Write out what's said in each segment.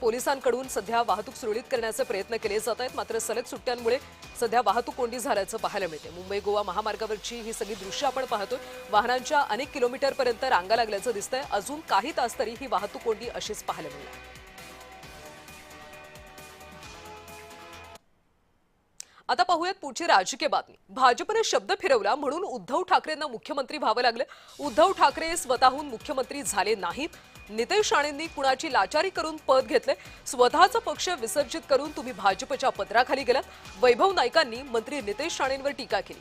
पोलिसांकडून सध्या वाहतूक सुरळीत करण्याचे प्रयत्न केले जात आहेत, मात्र सलग सुट्ट्यांमुळे सध्या वाहतूक कोंडी झाल्याचं पाहायला मिळते। मुंबई गोवा महामार्गावरची ही सगळी दृश्य आपण पाहतोय। वाहनांच्या अनेक किलोमीटरपर्यंत रांगा लागल्याचं दिसतंय। अजून काही तास तरी ही वाहतूक कोंडी अशीच पाहायला मिळणार। आता पाहूयात पुढची राजकीय बातमी। भाजपने शब्द फिरवला म्हणून उद्धव ठाकरेंना मुख्यमंत्री व्हावं लागलं। उद्धव ठाकरे स्वतःहून मुख्यमंत्री झाले नाहीत। नितेश राणेंनी कुणाची लाचारी करून पद घेतले। स्वतःचा पक्ष विसर्जित करून तुम्ही भाजपच्या पत्राखाली गेलात। वैभव नाईकांनी मंत्री नितेश राणेंवर टीका केली।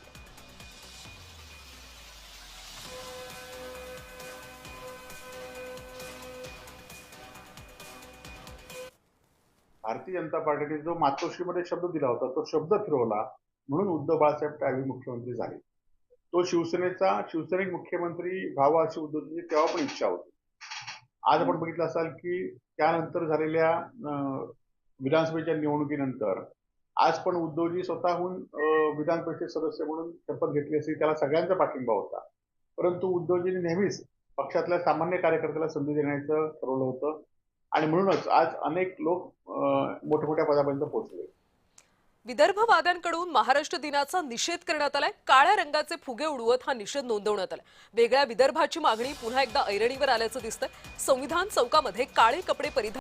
भारतीय जनता पार्टीने जो मातोश्रीमध्ये शब्द दिला होता तो शब्द फिरवला म्हणून उद्धव बाळासाहेब ठाकरे मुख्यमंत्री झाले। तो शिवसैनिक मुख्यमंत्री व्हावा अशी उद्धवजींची तेव्हा पण इच्छा होती। आज आपण बघितलं असाल की त्यानंतर झालेल्या विधानसभेच्या निवडणुकीनंतर आज पण उद्धवजी स्वतःहून विधान परिषद सदस्य म्हणून शपथ घेतली असली त्याला सगळ्यांचा पाठिंबा होता। परंतु उद्धवजींनी नेहमीच पक्षातल्या सामान्य कार्यकर्त्याला संधी देण्याचं ठरवलं होतं आणि म्हणूनच आज अनेक लोक मोठमोठ्या पदापर्यंत पोहोचले। विदर्भवाद्यांकडून महाराष्ट्र दिनाचा निषेध करण्यात आलाय। काळ्या रंगाचे फुगे उडवत हा निषेध नोंदवण्यात आला। वेगळ्या विदर्भाची मागणी पुन्हा एकदा ऐरणीवर आल्याचं दिसतंय। संविधान चौकामध्ये काळे कपडे परिधान